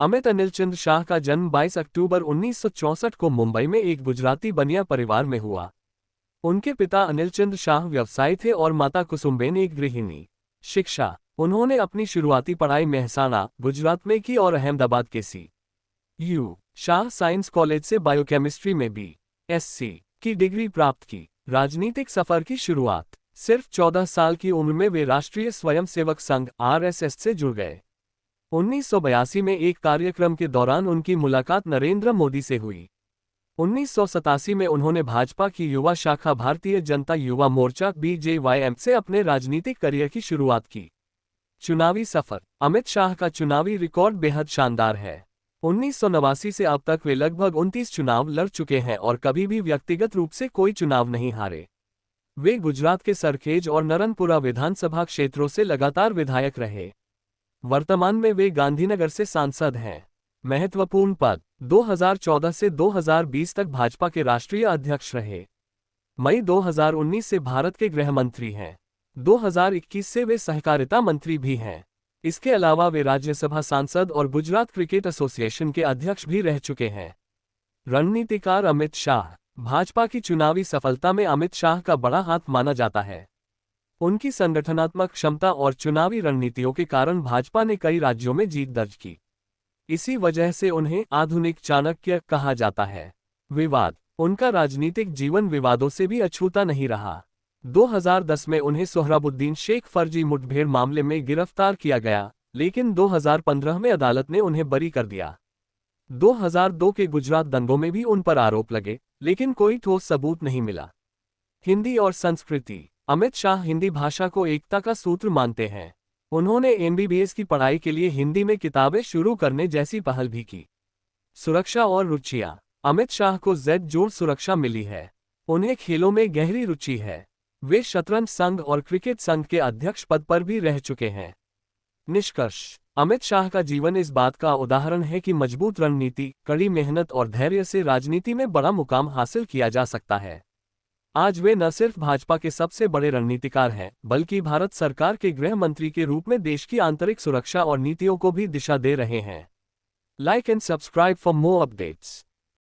अमित अनिलचंद शाह का जन्म 22 अक्टूबर 1964 को मुंबई में एक गुजराती बनिया परिवार में हुआ। उनके पिता अनिलचंद शाह व्यवसायी थे और माता कुसुमबेन एक गृहिणी। शिक्षा: उन्होंने अपनी शुरुआती पढ़ाई मेहसाणा, गुजरात में की और अहमदाबाद के सी.यू. शाह साइंस कॉलेज से बायोकेमिस्ट्री में B.Sc. की डिग्री प्राप्त की। राजनीतिक सफर की शुरुआत: सिर्फ 14 साल की उम्र में वे राष्ट्रीय स्वयंसेवक संघ (RSS) से जुड़ गए। 1982 में एक कार्यक्रम के दौरान उनकी मुलाकात नरेंद्र मोदी से हुई। 1987 में उन्होंने भाजपा की युवा शाखा भारतीय जनता युवा मोर्चा (BJYM) से अपने राजनीतिक करियर की शुरुआत की। चुनावी सफर: अमित शाह का चुनावी रिकॉर्ड बेहद शानदार है। 1989 से अब तक वे लगभग 29 चुनाव लड़ चुके हैं और कभी भी व्यक्तिगत रूप से कोई चुनाव नहीं हारे। वे गुजरात के सरखेज और नरनपुरा विधानसभा क्षेत्रों से लगातार विधायक रहे। वर्तमान में वे गांधीनगर से सांसद हैं। महत्वपूर्ण पद: 2014 से 2020 तक भाजपा के राष्ट्रीय अध्यक्ष रहे। मई 2019 से भारत के गृह मंत्री हैं। 2021 से वे सहकारिता मंत्री भी हैं। इसके अलावा वे राज्यसभा सांसद और गुजरात क्रिकेट एसोसिएशन के अध्यक्ष भी रह चुके हैं। रणनीतिकार अमित शाह: भाजपा की चुनावी सफलता में अमित शाह का बड़ा हाथ माना जाता है। उनकी संगठनात्मक क्षमता और चुनावी रणनीतियों के कारण भाजपा ने कई राज्यों में जीत दर्ज की। इसी वजह से उन्हें आधुनिक चाणक्य कहा जाता है। विवाद: उनका राजनीतिक जीवन विवादों से भी अछूता नहीं रहा। 2010 में उन्हें सोहराबुद्दीन शेख फर्जी मुठभेड़ मामले में गिरफ्तार किया गया, लेकिन 2015 में अदालत ने उन्हें बरी कर दिया। 2002 के गुजरात दंगों में भी उन पर आरोप लगे, लेकिन कोई ठोस सबूत नहीं मिला। हिंदी और संस्कृति: अमित शाह हिंदी भाषा को एकता का सूत्र मानते हैं। उन्होंने MBBS की पढ़ाई के लिए हिंदी में किताबें शुरू करने जैसी पहल भी की। सुरक्षा और रुचियां: अमित शाह को Z-जोड़ सुरक्षा मिली है। उन्हें खेलों में गहरी रुचि है। वे शतरंज संघ और क्रिकेट संघ के अध्यक्ष पद पर भी रह चुके हैं। निष्कर्ष: अमित शाह का जीवन इस बात का उदाहरण है कि मजबूत रणनीति, कड़ी मेहनत और धैर्य से राजनीति में बड़ा मुकाम हासिल किया जा सकता है। आज वे न सिर्फ भाजपा के सबसे बड़े रणनीतिकार हैं, बल्कि भारत सरकार के गृह मंत्री के रूप में देश की आंतरिक सुरक्षा और नीतियों को भी दिशा दे रहे हैं। Like and subscribe for more updates.